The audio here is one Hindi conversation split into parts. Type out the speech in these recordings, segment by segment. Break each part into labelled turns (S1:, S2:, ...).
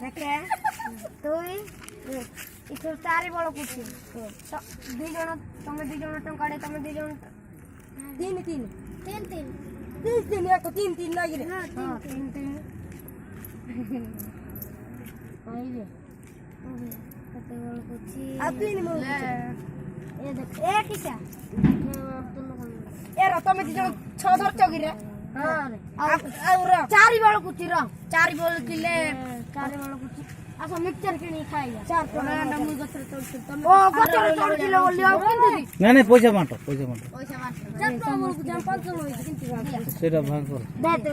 S1: देखे तुई इथु चारि बळ कुछि दि जण तमे दि जण टंकाडे तमे दि जण तीन तीन तीन तीन तीन तीन एक तीन तीन लागि रे हां तीन तीन आइले कते बळ कुछि आ तीन मो ए देख ए किसा ए र तमे दि जण छ धरच कि रे हां रे आ चारि बळ कुछि र चारि बळ किले चारि बळ कुछि आसा मिक्सचर किनी खाइया चार टका नमु गथर तोड़ तमे ओ गथर तोड़ किलो बोली आ किंती
S2: नहीं पैसा बांटो
S1: पैसा बांटो जब तो हमर जम 500 होई किंती
S2: सेटा भाग कर
S1: दे दे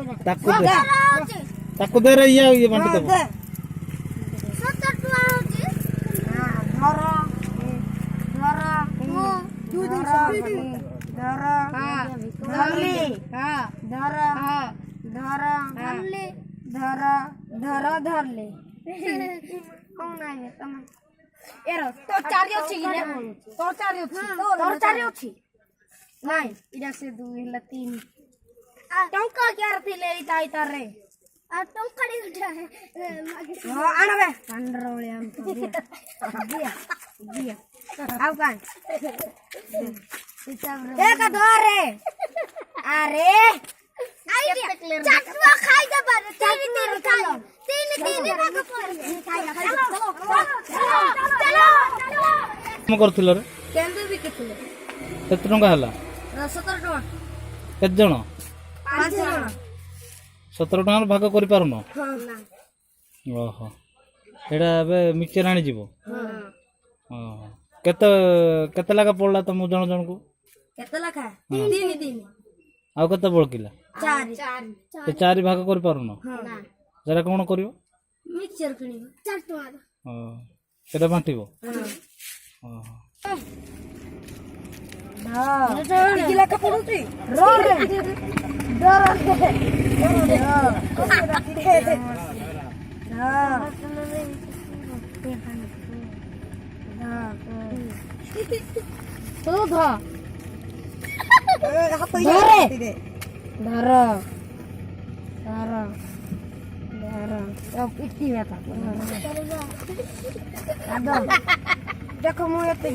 S2: ताको दे रे ये बांटो दे
S1: 70 टका होची हां धर तू धर हां धरली हां धर हां धर धरली धर धर धरली कौन आए तमे एरो तो चारि अछि कि रे तो चारि अछि तो चारि अछि नाही इडा से दु हला तीन टंका क्यार थिले इताई तारे आ टंका डी उठा है हां आनबे कंडरोळे आम तो दिया दिया आउ कान एक धरे अरे चटवा खाई दे बारे तीन तीन खाई तीन भाग पड़ चलो
S2: हम करथिल रे
S1: केंदे भी कितले
S2: केते टंका हला
S1: 17 टका
S2: केते जण
S1: 5 जण
S2: 17 टका भाग करि पारुनो
S1: हां ना
S2: ओहो एडा बे मिक्सचर आनी जीवो
S1: हां
S2: ओहो केते केते लागा पड़ला तम जण जण को
S1: केते लाखा तीन तीन
S2: आ केते बळकिला
S1: चार
S2: ते चारि भाग करि पारुनो
S1: हां ना
S2: जरा कोन करियो
S1: मिक्सचर किनी 4 टका
S2: ओ केटा बांटिबो
S1: हां
S2: हां
S1: किती लाख पडुची रो रे डर तू धा धर धर धर अब इतनी बेटा देखो मुँह एते